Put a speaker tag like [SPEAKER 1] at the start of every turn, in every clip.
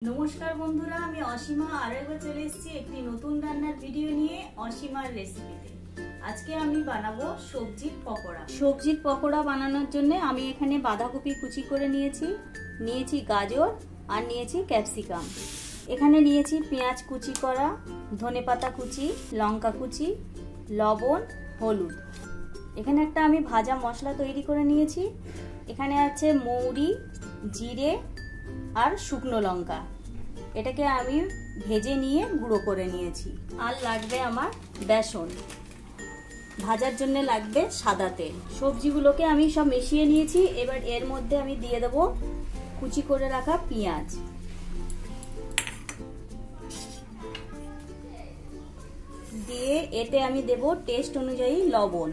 [SPEAKER 1] নমস্কার বন্ধুরা, আমি অসীমা আরেকবার চলে এসেছি একটি নতুন রান্নার ভিডিও নিয়ে অসীমার রেসিপিতে। আজকে আমি বানাবো সবজির পকোড়া। সবজির পকোড়া বানানোর জন্য আমি এখানে বাঁধাকপি কুচি করে নিয়েছি গাজর আর নিয়েছি ক্যাপসিকাম। এখানে নিয়েছি পেঁয়াজ কুচি করা, ধনেপাতা কুচি, লঙ্কা কুচি, লবণ, হলুদ। এখানে একটা আমি ভাজা মশলা তৈরি করে নিয়েছি। এখানে আছে মৌরি, জিরে আর শুকনো লঙ্কা। এটাকে আমি ভেজে নিয়ে গুঁড়ো করে নিয়েছি। আর লাগবে আমার বেসন, ভাজার জন্য লাগবে সাদা তেল। সবজিগুলোকে আমি সব মিশিয়ে নিয়েছি। এবার এর মধ্যে আমি দিয়ে দেব কুচি করে রাখা পেঁয়াজ, দিয়ে এতে আমি দেব টেস্ট অনুযায়ী লবণ,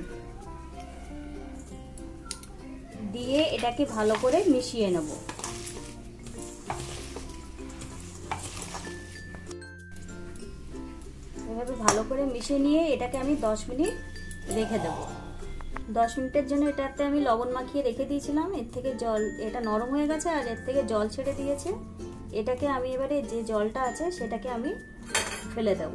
[SPEAKER 1] দিয়ে এটাকে ভালো করে মিশিয়ে নেব। এভাবে ভালো করে মিশিয়ে নিয়ে এটাকে আমি 10 মিনিট রেখে দেব। 10 মিনিটের জন্য এটাতে আমি লবণ মাখিয়ে রেখে দিয়েছিলাম। এর থেকে জল, এটা নরম হয়ে গেছে আর এর থেকে জল ছেড়ে দিয়েছে। এটাকে আমি এবারে যে জলটা আছে সেটাকে আমি ফেলে দেব।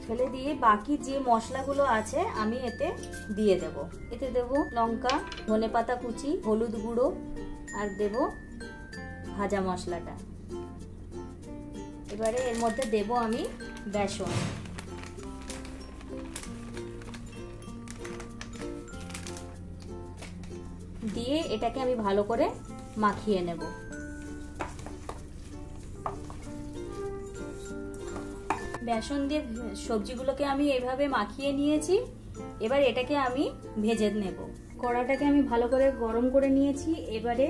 [SPEAKER 1] ফেলে দিয়ে বাকি যে মশলাগুলো আছে আমি এতে দিয়ে দেব। এতে দেব লঙ্কা, ধনেপাতা কুচি, হলুদ গুঁড়ো আর দেব ভাজা মশলাটা। এবারে এর মধ্যে দেব আমি বেসন, দিয়ে এটাকে আমি ভালো করে মাখিয়ে নেব। বেসন দিয়ে সবজিগুলোকে আমি এভাবে মাখিয়ে নিয়েছি। এবার এটাকে আমি ভেজে নেব। কড়াটাকে আমি ভালো করে গরম করে নিয়েছি। এবারে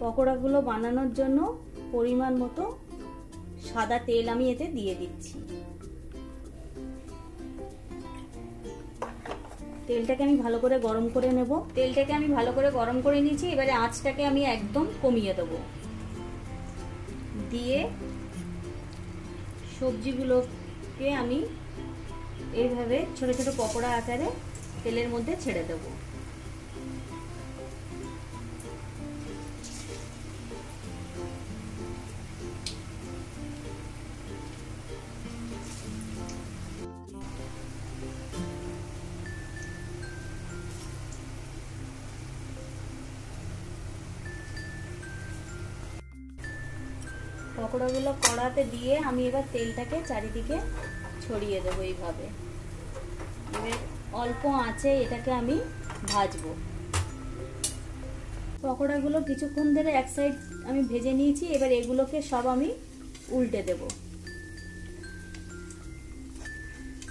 [SPEAKER 1] পকোড়াগুলো বানানোর জন্য পরিমাণ মতো সাদা তেল আমি এতে দিয়ে দিচ্ছি। তেলটাকে আমি ভালো করে গরম করে নেব। তেলটাকে আমি ভালো করে গরম করে নিয়েছি। এবারে আঁচটাকে আমি একদম কমিয়ে দেব। দিয়ে সবজিগুলোকে আমি এইভাবে ছোট ছোট পকোড়া আকারে তেলের মধ্যে ছেড়ে দেব। পকোড়াগুলো কড়াতে দিয়ে আমি এবার তেলটাকে চারিদিকে ছড়িয়ে দেবো এইভাবে। এবার অল্প আঁচে এটাকে আমি ভাজবো। পকোড়াগুলো কিছুক্ষণ ধরে এক সাইড আমি ভেজে নিয়েছি। এবার এগুলোকে সব আমি উল্টে দেব।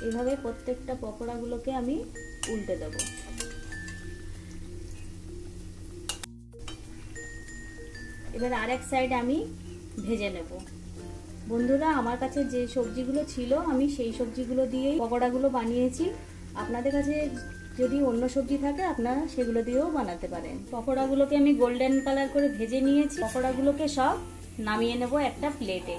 [SPEAKER 1] এইভাবে প্রত্যেকটা পকোড়াগুলোকে আমি উল্টে দেব। এবার আরেক সাইড আমি ভেজে নেব। বন্ধুরা, আমার কাছে যে সবজিগুলো ছিল আমি সেই সবজিগুলো দিয়েই পকোড়াগুলো বানিয়েছি। আপনাদের কাছে যদি অন্য সবজি থাকে আপনারা সেগুলো দিয়েও বানাতে পারেন। পকোড়াগুলোকে আমি গোল্ডেন কালার করে ভেজে নিয়েছি। পকোড়াগুলোকে সব নামিয়ে নেব একটা প্লেটে।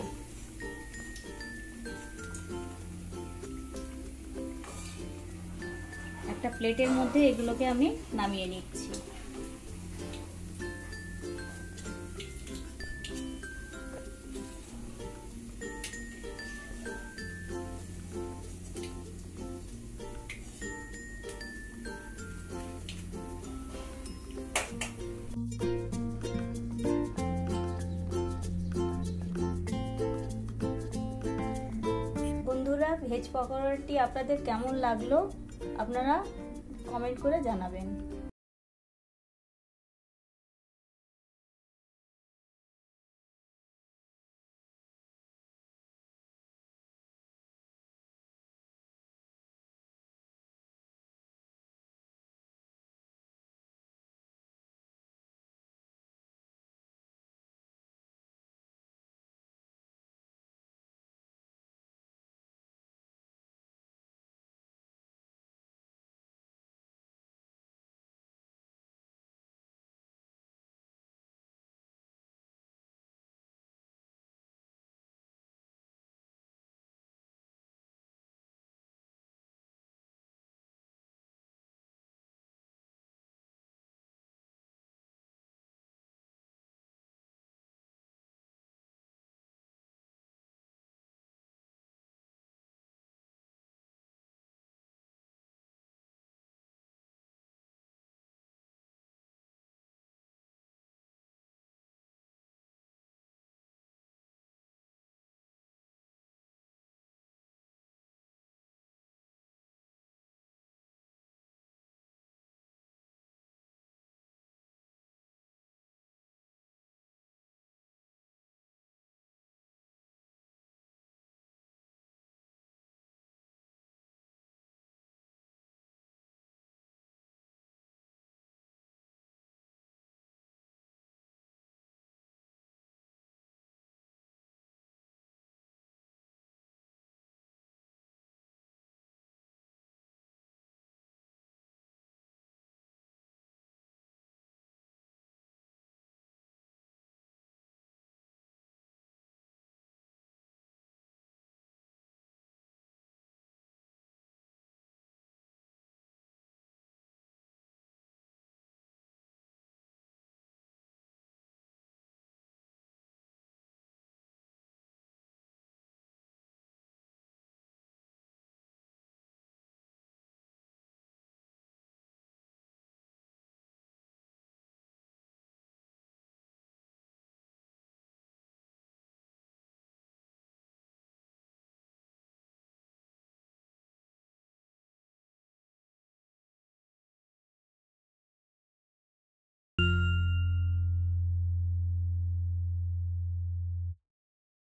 [SPEAKER 1] একটা প্লেটের মধ্যে এগুলোকে আমি নামিয়ে নিচ্ছি। বন্ধুরা, ভেজ পকোড়াটি আপনাদের কেমন লাগলো আপনারা কমেন্ট করে জানাবেন।